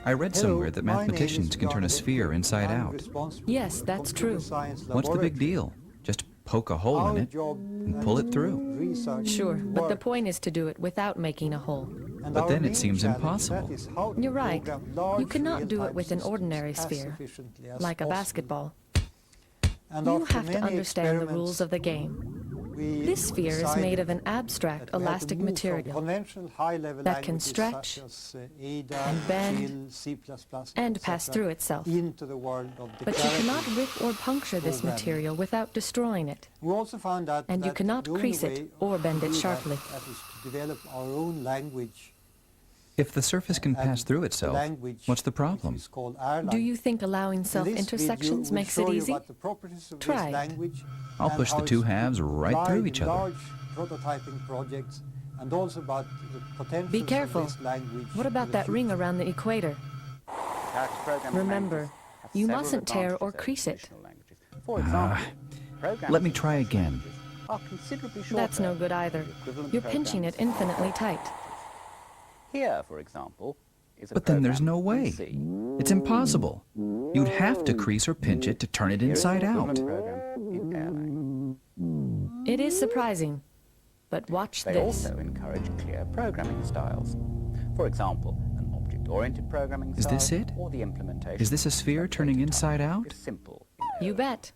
I read somewhere that mathematicians can turn a sphere inside out. Yes, that's true. What's the big deal? Just poke a hole in it and pull it through. Sure, but the point is to do it without making a hole. But then it seems impossible. You're right. You cannot do it with an ordinary sphere, like a basketball. You have to understand the rules of the game. This sphere is made of an abstract elastic material that can stretch and bend and pass through itself. But you cannot rip or puncture this material without destroying it. And you cannot crease it or bend it sharply. If the surface can pass through itself, what's the problem? Do you think allowing self-intersections makes it easy? Try. I'll push the two halves right through each other. Be careful. What about that ring around the equator? Remember, you mustn't tear or crease it. Let me try again. That's no good either. You're pinching it infinitely tight. Here, for example, is a But then there's program no way. in C. It's impossible. You'd have to crease or pinch it to turn it Here is inside an out. equivalent program in Erlang. It is surprising, but watch They this. also encourage clear programming styles. For example, an object-oriented programming Is style this it? or the implementation Is this a sphere of turning data inside type out? is simple. You bet.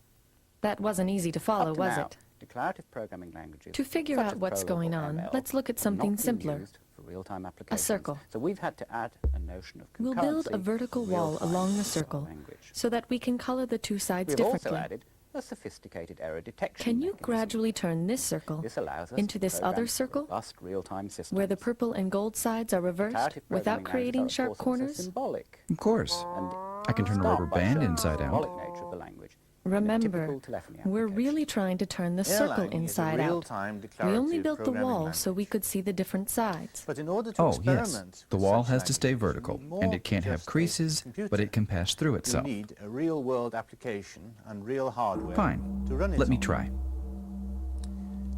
That wasn't easy to follow, Up to was now, it? declarative programming languages To figure such out as what's Prolog going or on, ML let's look at have something not been simpler. used for real-time applications. circle. So we've had to add a notion of We'll build a concurrency vertical for wall real-time along the circle language. so that we can color the two sides We've also differently. added a sophisticated error detection Can you mechanism. gradually turn this circle This allows us into to this program other circle, robust real-time systems. where the purple and gold sides are reversed Declarative without programming creating languages are, sharp of course, corners? also symbolic. Of course. And I can turn a start rubber by band showing inside the out. symbolic nature of the language. Remember, we're really trying to turn the circle inside out. We only built the wall so we could see the different sides. But in order to Oh, yes. experiment The with wall such has to stay languages, you vertical, need more and it can't than have just a creases, computer. but it can pass through You itself. need a real-world application and real hardware Fine. to run it Let me on. try.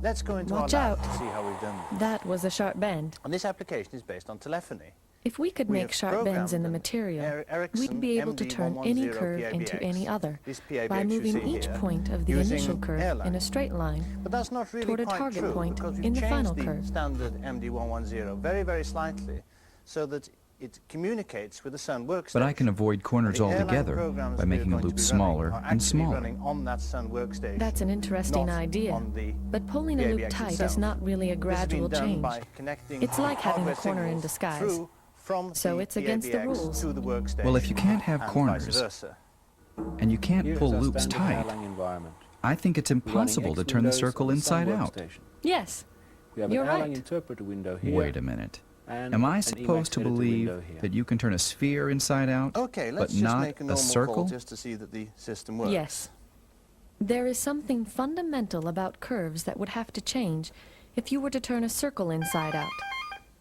Let's go into Watch our lab out. to see how we've done this. That was a sharp bend. And this application is based on telephony. If we could We make have sharp bends in the programmed material, an Ericsson we'd be able to turn any MD110 curve into any PABX. other This PABX by you moving see each here, point of the using initial curve in Erlang. a straight line But that's not really toward a quite target true, point because we've in the changed final the curve. standard MD110 very, very slightly so that it communicates with the Sun workstation. But I can avoid corners The Erlang altogether programs by we're making the going to loop be smaller running are and actually smaller. running on that Sun workstation. That's an interesting not idea, on the but pulling a loop PABX tight itself. is not really a This has been gradual done change. by connecting It's like having a hardware corner in signals disguise. through from So the it's against the PABX rules. to the workstation, Well, if you can't have and corners, vice versa. and you can't pull loops tight, I think it's impossible to turn the circle inside out. Yes, We have you're an Erlang right. interpreter window here. Wait a minute. and Am I an supposed to Emacs editor believe window here. that you can turn a sphere inside out, Okay, let's but just not make a a normal circle? call just to see that the system works. Yes. There is something fundamental about curves that would have to change if you were to turn a circle inside out.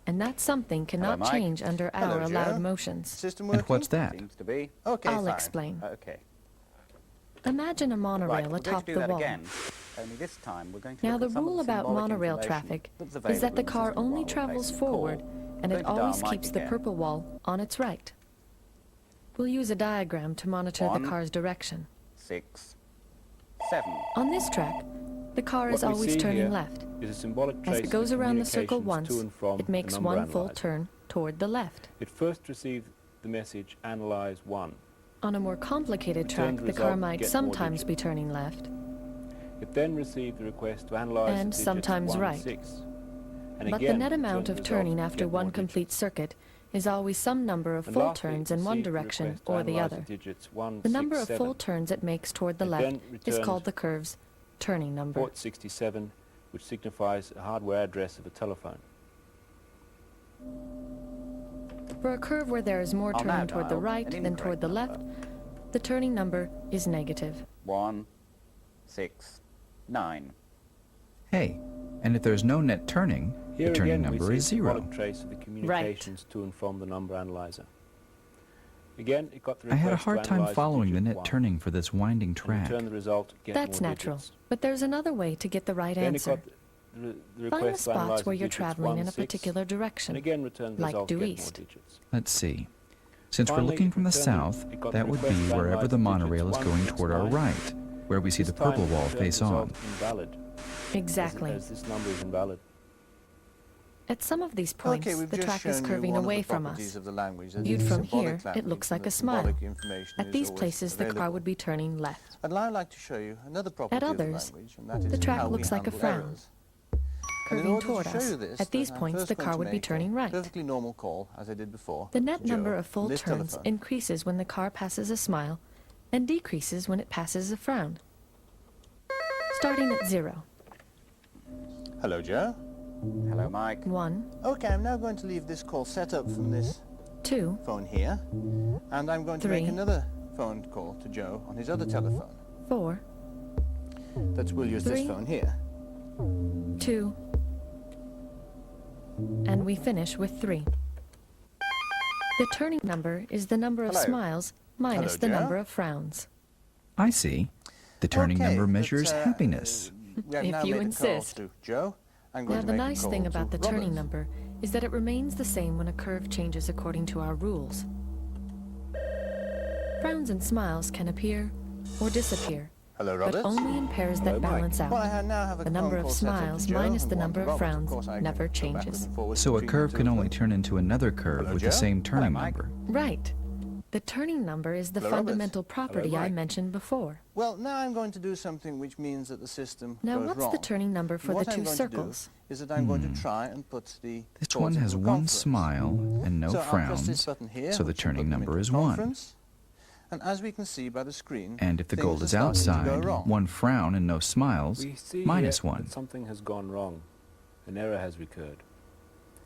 And that something cannot Mike. change under Hello, our allowed Joe. motions. System working? And what's that? Seems to be. Okay, I'll fine. explain. Okay. Imagine a monorail Right, we're going atop to do the that wall. again. Only this time we're going to Now look the at some of rule the about symbolic monorail information traffic that's is available that the in car system only while we're travels placing a call. forward, and We're it going to always dial Mike keeps the again. purple wall on its right. We'll use a diagram to monitor One. the car's direction. 6, 7. On this track, the car is What we always see turning here left. is a symbolic As trace it of goes around the circle communications once, to and from it makes the number one full analyzer. turn toward the left. It first receives the message analyze 1. On a more complicated Return track, the the car result, might get more sometimes be digits. turning left, It then receives the request to analyze And the digits sometimes 1 right. and 6. And but the again, net return amount the of result, turning after get one more complete digits. circuit is always some number of And full lastly, turns it in one receives the direction request to or the analyze other. digits 1, The 6, number of 7. full turns it makes toward the It left then is returns called the curve's turning number. Port 67, which signifies a hardware address of a telephone. For a curve where there is more I'll now turning toward the dial right an than toward the incorrect left, number. the turning number is negative. 1, 6, 9. Hey, and if there's no net turning, Here the turning again, we number see is a 0. symbolic trace of the communications to and from the number analyzer. Again, it got the I had a request to hard time analyze following the digit net 1, turning for this winding and track. return the result, get That's more natural. digits. But there's another way to get the right Then it answer. got the Find the request to analyze spots where the you're digits traveling 1, in a 6, particular and direction. again return the like result, due get east. more digits. Let's see. Since we're Finally, looking from the returning, south, it got that the would be request to wherever analyze the digits monorail is 1 going through toward our 9. right, where we see This the purple time, wall return face on. result invalid, Exactly. as this number is invalid. At some of these points, Okay, we've the just track is shown you curving one of away the from properties us. of the language. That Viewed is from symbolic here, it language, looks and like that a smile. symbolic information At is these always places, the car available. would be turning left. I'd now like to show you another property At of the others, language, and that is the track how we looks like a handle frown. errors. And in Curving order to toward show us, you this, at these then I'm points, first the going car to would be make a turning right. perfectly normal call, as I did before. The net to Joe number of full on this turns telephone. increases when the car passes a smile and decreases when it passes a frown. Starting at 0, Hello, Joe. Hello, Mike. 1, Okay, I'm now going to leave this call set up from this 2, phone here, and I'm going to 3. make another phone call to Joe on his other telephone. 4, We'll use 3. this phone here. 2, and we finish with 3. The turning number is the number of Hello. smiles minus Hello, the Joe. number of frowns. I see. The turning Okay, number but, measures happiness. We have If now you made a insist. call to Joe. I'm going Now, to the make a nice call thing to about the turning Robert. number is that it remains the same when a curve changes according to our rules. Frowns and smiles can appear or disappear, Hello, but Robert. only in pairs Hello, that Mike. balance Well, out. I now have a The number phone of call set up to smiles Joe minus and the one to number of Robert. frowns course, I never can go backwards changes. and forwards So a between the curve two can of only them. turn into another curve Hello, with Joe? the same turning Mike. number. Right. The turning number is the Hello, Robert. fundamental property I Mike. mentioned before. Well, now I'm going to do something which means that the system Now, goes what's wrong. the turning number for What the I'm two going circles? to do is that I'm going to try and put the This calls one into has a one conference. smile and no So I'll press this frowns, button here, so the which will turning put them number into is a 1. conference. And as we can see by the screen, And if the things gold are is starting to go outside, wrong. one frown and no smiles, We see minus here 1. that something has gone wrong. An error has recurred.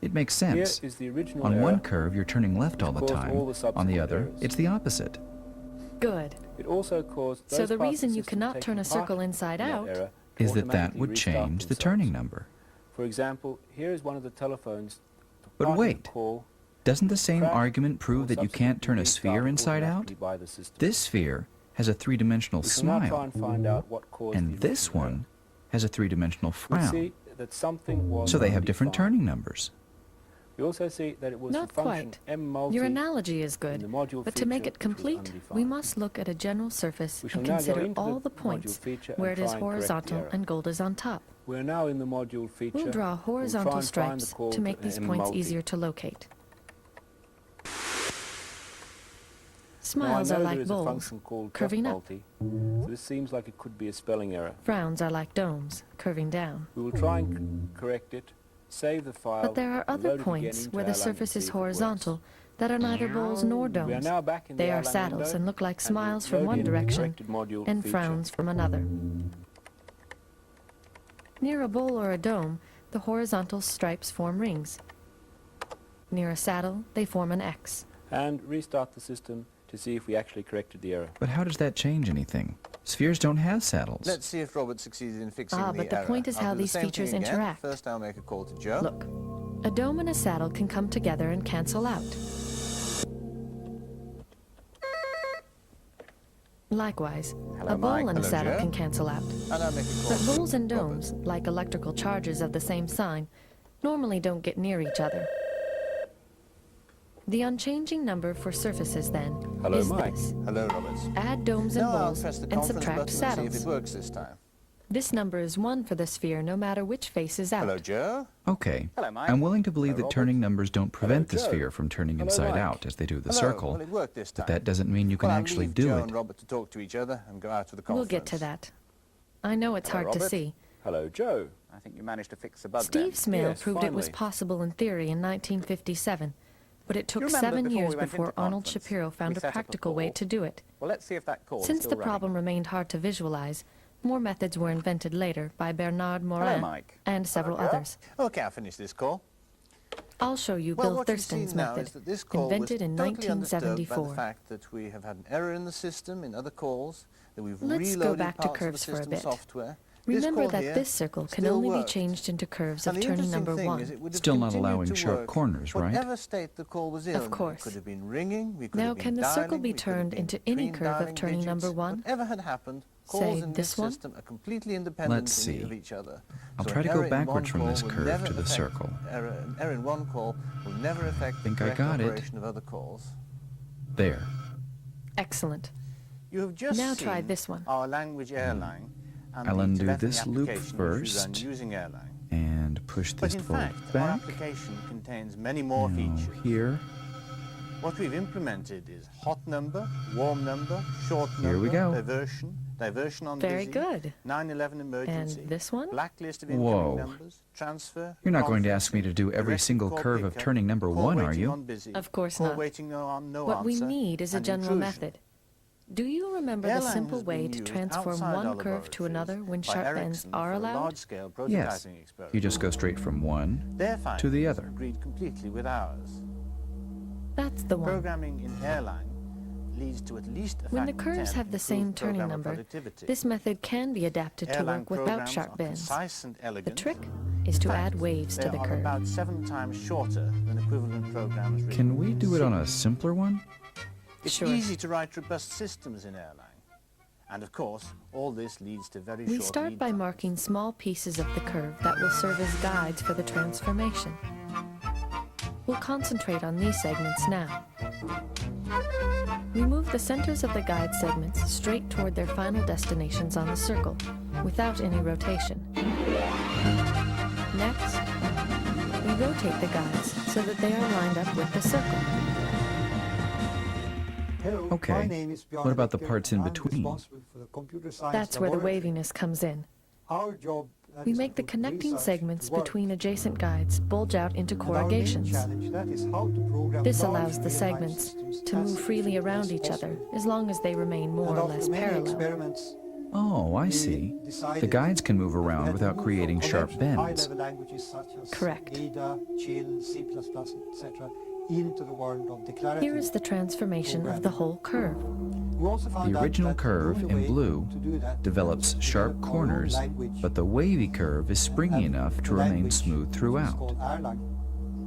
It makes Here sense. is the original On error. one curve, you're turning left all the caused time. all the On the subsequent other, errors. it's the opposite. Good. It also caused So those the parts of reason you system cannot taking turn a part circle inside in that out error Is that automatically would restart change the themselves. turning number. For example, here is one of the telephones. The But partner wait. call Doesn't the same crashed argument prove or that you can't turn a subsequently sphere restarted inside out? automatically by the system. This sphere has a three-dimensional We shall now try smile, and find out what caused and the this original error. one has a three-dimensional We frown. see that something was So they have different undefined. turning numbers. We also see that it was Not the function quite. m multi. Your analogy is in good, the module but to make feature, it which was complete, we undefined. must look at a general surface We shall and now go consider into all the the module points feature where and it is try and correct the horizontal error. and gold is on top. We're now in the module feature. We'll draw We'll try horizontal and find the stripes call to make these m points multi. easier to locate. Now, Smiles I know are there like is a bowls, function called curving up. multi, so this seems like it could be a spelling error. Frowns are like domes, curving down. We will try and correct it, save the file, But there are and other load it again points into where the Erlang and surface see is if it works. horizontal that are neither bowls nor We are domes. now back in They the are Erlang saddles window, and look like and smiles we'll from load one in the direction corrected module and feature. frowns from another. Near a bowl or a dome, the horizontal stripes form rings. Near a saddle, they form an X. And restart the system to see if we actually corrected the error. But how does that change anything? Spheres don't have saddles. Let's see if Robert succeeded in fixing the error. But the point is I'll how do the these same thing features again. interact. First, I'll make a call to Joe. Look, a dome and a saddle can come together and cancel out. Likewise, Hello, a bowl Mike. and a Hello, saddle Joe. can cancel out. And I'll make a call But to bowls and Robert. domes, like electrical charges of the same sign, normally don't get near each other. The unchanging number for surfaces, then, Hello, is Mike. this. Hello, Robert. Add domes and Now I'll bowls press the and conference subtract button and see if saddles. it works this time. This number is 1 for the sphere no matter which face is out. Hello, Joe. Okay, Hello, Mike. I'm willing to believe Hello, that turning Robert. numbers don't prevent the Joe. sphere from turning Hello, inside Mike. out as they do the Hello. circle, Well, it worked this time. but that doesn't mean you can Well, I'll actually leave do Joe it. and Robert to talk to each other and go out to the We'll conference. get to that. I know it's Hello, hard to Robert. see. Hello, Joe. I think you managed to fix the bug Steve Smale Yes, proved it was finally. possible in theory in 1957, but it took You remember 7 before we years went before into Arnold conference, Shapiro found we a set up a practical way call? to do it. Well, let's see if that call is Since still the running. problem remained hard to visualize, more methods were invented later by Bernard Morin Mike. and several Hello, Joe. others. Okay, I'll finish this call. I'll show you Well, Bill what you've seen Thurston's now method, is that this call invented was in totally undisturbed by the 1974. fact that we have had an error in the system in other calls, that we've Let's go reloaded back to parts of the curves for a system bit. software. Remember call that here this circle can still only worked. be changed into curves And of the turning interesting number thing 1. is it would have Still not continued allowing to sharp work corners, right? Whatever state the call was in. Of course. It could have been ringing, we could Now, have been can the circle dialing, be we could have turned been into any between curve of dialing turning digits. number 1? Whatever had happened, calls Say in this this one? system are completely independent Let's see. of each other. I'll So try an to go error in one backwards from call this will curve never to the affect circle. An error in one call will never affect the Think I correct got it. operation of other calls. There. Excellent. You have just Now seen try this one. our language Erlang and I'll the undo telephony this loop application which we run first. using Erlang. And push But this in forward fact, our back. application contains many more Now features. here. What we've implemented is hot number, warm number, short number, Here we go. diversion on Very busy, good. 911 emergency, And this one? blacklist of Whoa. incoming numbers, transfer. You're not going to conference, ask me to do every direct single call curve of pickup, turning number call 1, are waiting you? on busy, Of course call not. waiting on no What we answer, need is a and general intrusion. method. Do you remember the Erlang simple has way been to used transform outside one our curve to laboratories another when by sharp bends Ericsson are for allowed? large-scale Yes. prototyping experiments. You just go straight from one Their to findings the other. agreed completely with ours. That's the one. Programming in Erlang leads to at least a When the factor curves 10 have the same improved turning programmer number, productivity. this method can be adapted to Erlang work without programs sharp are bends. concise and The elegant. trick is to In add fact, waves to they the are curve. about 7 times shorter than equivalent programs written Can we in do it C. on a simpler one? It's Sure. easy to write robust systems in Erlang. And of course, all this leads to very We short start lead by times. marking small pieces of the curve that will serve as guides for the transformation. We'll concentrate on these segments now. We move the centers of the guide segments straight toward their final destinations on the circle, without any rotation. Next, we rotate the guides so that they are lined up with the circle. Hello, Okay. my name is What about the Bjarne parts in Becker, and I'm between? responsible for the computer science That's where the laboratory. waviness comes in. Our job We is make the to put connecting research segments to work. between adjacent guides bulge out into And our main corrugations. challenge, that is how to program This large allows the real-time segments systems to as move freely efficiently around as each other, possible. as long as they remain more And or after less many parallel. experiments, Oh, I we see. decided The guides can move that we around had to without move creating from sharp conventional bends. high-level languages such as Correct. Ada, Chill, C++, etc., into the world of declarative. Here is the transformation of the whole curve. We also found The out original that the curve only in way blue to do that develops was to sharp develop our own corners, language. but the wavy curve is springy And enough the to remain language, smooth which is throughout. called Erlang.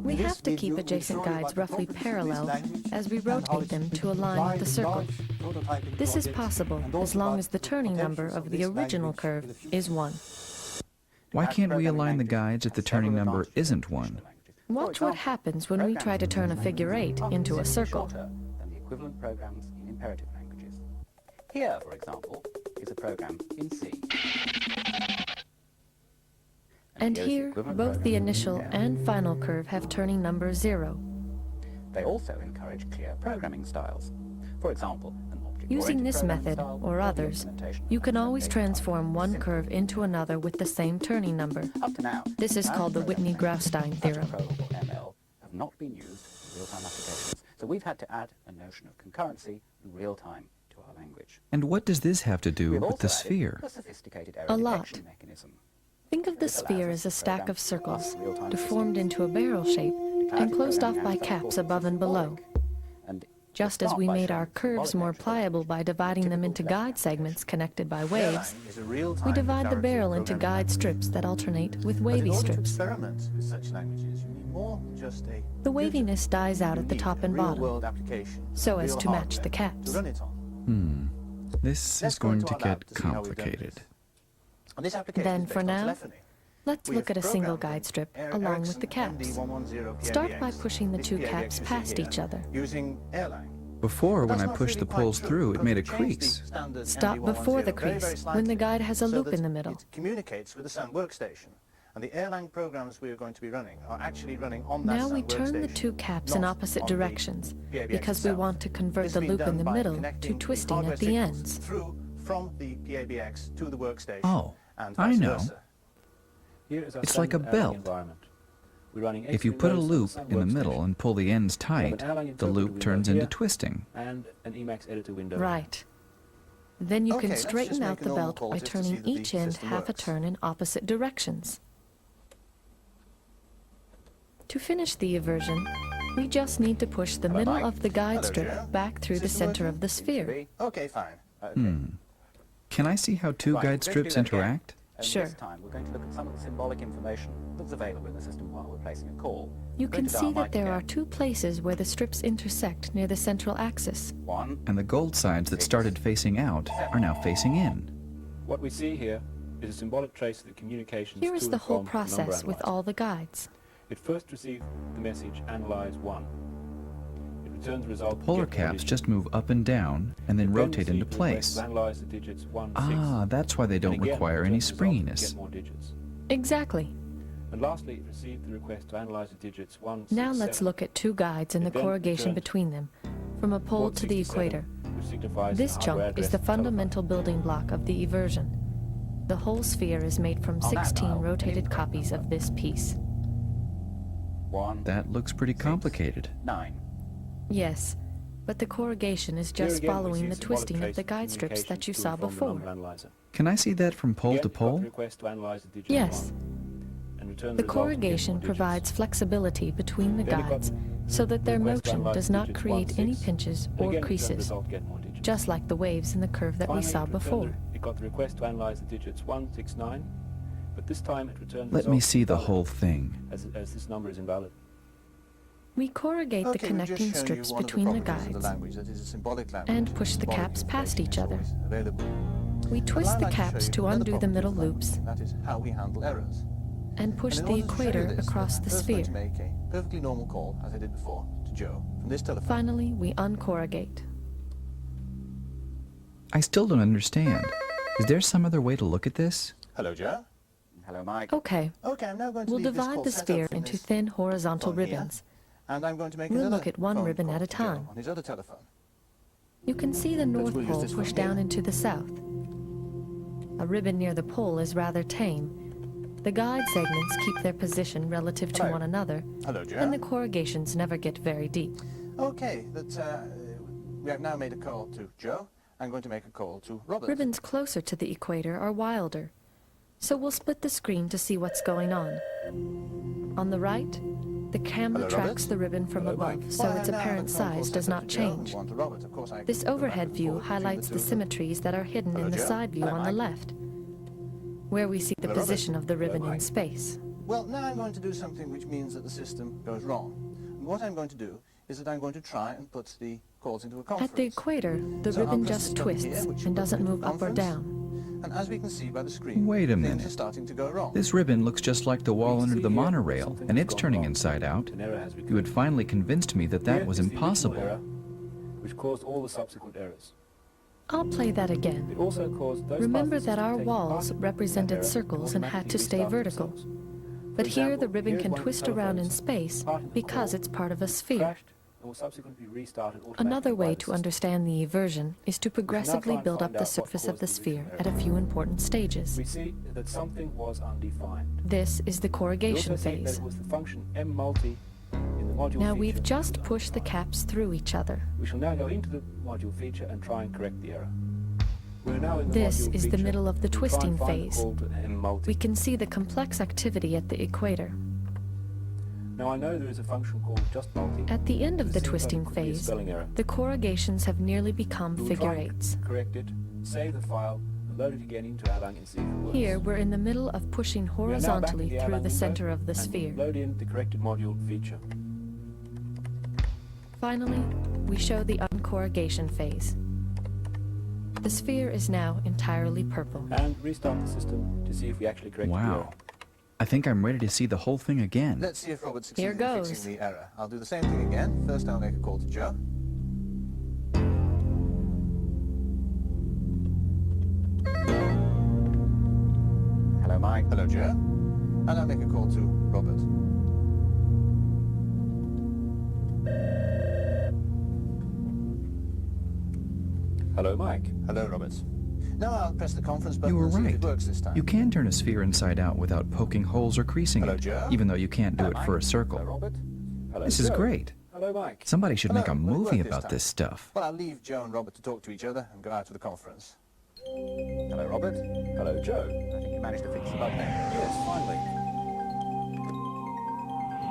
We In this have to keep video, we'll adjacent show you guides about the roughly properties of this parallel language as we and how rotate it's them been to align with applied the in circle. large prototyping This is projects, possible and as also long about as the turning number potentials of of the this original language curve for the future. is 1. Why That can't we programming align the language guides if the has several turning number advantages isn't over 1? traditional languages. For Watch what example, happens when we try to turn a figure 8 are into a considerably circle. shorter than the equivalent programs in imperative languages. Here, for example, is a program in C. And here is the here, equivalent both the program in initial Erlang. and final curve have turning number 0. They also encourage clear programming styles. For example, an object-oriented Using this programming method, style or the others, implementation you of can an always updated transform type one is curve simple. into another with the same turning number. Up to now, This is most called the programming Whitney-Graustein languages, such as theorem. programmable ML, have not been used in real-time applications, so we've had to add a notion of concurrency and real-time to our language. And what does this have to do We've with also the added sphere? a sophisticated error A lot. detection mechanism. Think of the This allows sphere us as to a stack program of circles, real-time deformed systems. into a barrel shape and Declarative closed off programming by language, of caps course, above is and below. symbolic. And Just we'll as we start by made our showing curves symbolic more nature of pliable language, by dividing them typical into telephony guide segments applications. connected by waves, Erlang is a real-time we divide the declarative barrel into programming guide language. strips that alternate with But in wavy order to strips. experiment with such languages, you need more than just a The computer. waviness dies out You at the need top a and bottom, real-world application, so as real to match the hardware caps. to run it on. This Let's is go going into to our lab get to see how we've done complicated. this. And this application Then is based for on now, telephony. Let's We look have at a single programmed guide strip an along Ericsson with the caps. MD110 Start by PABX. pushing the This two PABX caps you see past here, each other. using Erlang. Before, when That's I not pushed really the quite poles true, through, it because made a we've changed the crease. standard Stop MD110 before the very, very crease, when the slightly guide has a so loop that in the middle. It communicates with the Sun workstation. And the Erlang programs we are going to be running are actually running on that Now Sun we turn the workstation, two caps in not opposite on the directions, PABX because we itself. want to convert This the has been loop in done the by middle connecting to the twisting hardware at the signals ends. through from the PABX to the workstation. Oh, and I vice know. versa. Here is our It's like a standard Erlang belt. environment. We're running If you 18 put a nodes on the loop Sun in the workstation middle and pull the ends We have an tight, Erlang the interpreter loop window turns here into twisting. and an Emacs editor window. Right. Then you Okay, can let's just straighten make out a the normal belt call by just to see turning that the each end system half a works. turn in opposite directions. To finish the inversion, we just need to push the Hello, middle Mike. of the guide Hello, strip Joe. back through the System center working? of the Seems to sphere. be. Okay, fine. Okay. Can I see how two Right, guide we're going to do strips that again. interact? And Sure. This time we're going to look at some of the symbolic information that's available in the system while we're placing a call. You We're going can to see dial that Mike there are again. two places where the strips intersect near the central axis. 1, And the gold sides that started facing out are now facing in. What we see here is a symbolic trace of the communications Here is to the and whole from the process number with analyzer. all the guides. It first received the message analyze 1. It Return the result. The polar get more caps digits. just move up and down and then It rotate into received the request place. to analyze the digits 1, 6. Ah, that's why they And don't again, require return any the result to springiness. get more digits. Exactly. And lastly, it received the request to analyze the digits 1, 6, Now let's 7. look at two guides and the It then corrugation returned between them, from a pole port to the 67, equator. which signifies This the hardware chunk is address the of telephone. fundamental building block of the eversion. The whole sphere is made from On that 16 dial, rotated incorrect copies of this piece. 1, That looks pretty 6, complicated. 9. Yes, but the corrugation is Here just again, we following see the symbolic twisting of trace the guide strips that you communications to saw and from the before. number analyzer. Can I see that from pole Again, to it got pole? the request to analyze the digit Yes. 1 and return The result to get corrugation more digits. provides flexibility between the Then it got guides so that their request to motion analyze does the not digits create 1, any 6, pinches and or again, return the creases, result, get more digits. just like the waves in the curve that we Finally, saw it returned before. it got the request to analyze the digits 1, 6, 9, but this time it returned the Let me result see the invalid, whole thing. as this number is invalid. We corrugate the Okay, we've just connecting shown you strips one of between the properties of guides. language, that is a symbolic language. and push the Symbolic caps past information each is other. always available. We And twist I'd the like to show caps you to another undo the property middle of language, loops and that is how we handle errors. and push And the in order to show you equator this, across I'm the first going to sphere. make a perfectly normal call, as I did before, to Joe from this telephone. Finally, we uncorrugate. I still don't understand. Is there some other way to look at this? Hello, Joe. Hello, Mike. Okay, Okay, I'm now going to we'll leave this divide call the set up sphere from into this thin horizontal phone here, ribbons. and I'm going to make We'll another look at one phone ribbon call at a to Joe time. on his other telephone. You can see the North we'll use Pole this one pushed here. down into the south. A ribbon near the pole is rather tame. The guide segments keep their position relative to Hello. one another, Hello, Joe. and the corrugations never get very deep. Okay, we have now made a call to Joe. I'm going to make a call to Robert. Ribbons closer to the equator are wilder, so we'll split the screen to see what's going on. On the right, the camera Hello, tracks Robert. the ribbon from Hello, above, Mike. so Well, I its now have a apparent phone call size set does up not to Joe and change. one to Robert. Of course, I This can go back overhead and view forth between highlights two the of them. symmetries that are hidden Hello, in the Joe. side view Hello, on the Mike. left, where we see the Hello, Robert. position of the ribbon in Mike. space. Well, now I'm going to do something which means that the system goes wrong. And what I'm going to do is that I'm going to try and put the calls into a conference. At the equator, the So I'll ribbon press just this button here, twists which will and put doesn't it into move up or conference. down. And as we can see by the screen, Wait a things minute. are starting to go wrong. This ribbon looks just like the wall We under see the here monorail, something and has it's gone turning wrong. inside out. An error has You had recurred. finally convinced me that that Here was is the original impossible. error, which caused all the subsequent errors. I'll play that again. It also caused those Remember parts of the that our system taking part walls in that represented error circles and had automatically to stay restart vertical. themselves. But For here the example, ribbon here's can one of the twist around in telephones space part in the because call, it's part of a which sphere. crashed and was subsequently restarted automatically Another by way the to system. understand the eversion is to progressively and build up find the out what surface of caused the the sphere original at a error. few important stages. We see that something was undefined. This is the We corrugation also see that phase. it was the function m-multi in the module Now feature we've that just was pushed the undefined. caps through each other. We shall now go into the module feature and try and correct the error. We're now in the This module is the feature. middle of the We'll try and twisting find the phase. call to m-multi. We can see the complex activity at the equator. Now I know there is a function called just multi. At the end of It the seems like twisting it could be a phase, spelling error. the corrugations have nearly become We will figure try and eights. correct it, save the file, and load it again into Erlang and see if it works. Here, we're in the middle of pushing We are now back in horizontally the through Erlang the window center of the and sphere. load in the corrected module feature. Finally, we show the uncorrugation phase. The sphere is now entirely purple. And restart the system to see if we actually corrected the error. Wow. I think I'm ready to see the whole thing again. Let's see if Robert Here succeeded in goes. fixing the error. I'll do the same thing again. First I'll make a call to Joe. Hello, Mike. Hello, Joe. And I'll make a call to Robert. Hello, Mike. Hello, Robert. Now I'll press the conference button You were and see if right. it works this time. You can turn a sphere inside out without poking holes or creasing Hello, it, Joe. even though you can't do Hello, it for a Mike. circle. Hello, Robert. Hello, This is Joe. great. Hello, Mike. Somebody should make a Hello, will it movie work this about time? this stuff. Well, I'll leave Joe and Robert to talk to each other and go out to the conference. Hello, Robert. Hello, Joe. I think you managed to fix the bug then. Yes, finally.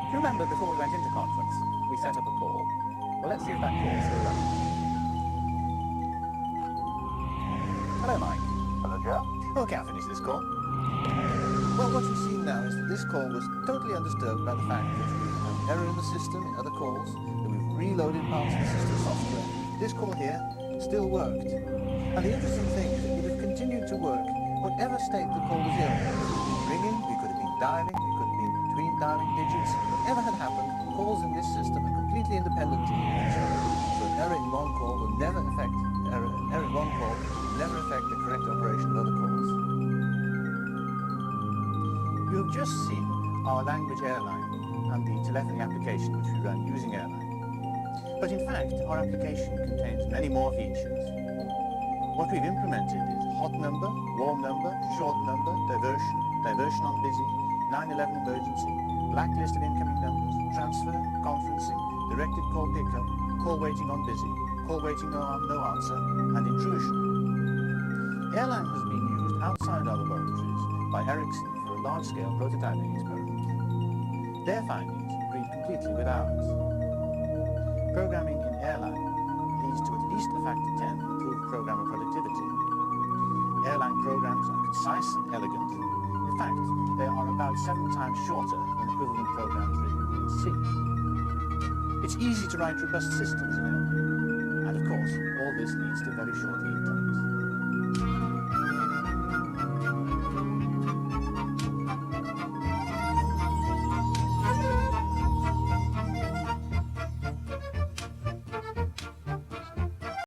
Do you remember before we went into conference, we set up a call? Well, let's see if that call is still running. Hello, Mike. Hello, Joe. Okay, I'll finish this call. Well, what you see now is that this call was totally undisturbed by the fact that there was an error in the system in other calls, that we've reloaded parts of the system software. This call here still worked. And the interesting thing is it would have continued to work whatever state the call was in. We could have been ringing, we could have been dialing, we could have been between dialing digits. Whatever had happened, calls in this system are completely independent of each other. error in one call will never affect error in one call will never affect the correct operation of other calls. You have just seen our language Erlang and the telephony application which we run using Erlang. But in fact, our application contains many more features. What we've implemented is hot number, warm number, short number, diversion on busy, 911 emergency, blacklist of incoming numbers, transfer, conferencing, directed call pickup, call waiting on busy, call waiting no answer, and intrusion. Erlang has been used outside our laboratories by Ericsson for a large-scale prototyping experiment. Their findings agree completely with ours. Programming in Erlang leads to at least a factor 10 improved programmer productivity. Erlang programs are concise and elegant. In fact, they are about 7 times shorter than equivalent programs written in C. It's easy to write robust systems in Erlang, and of course, all this leads to very short lead times.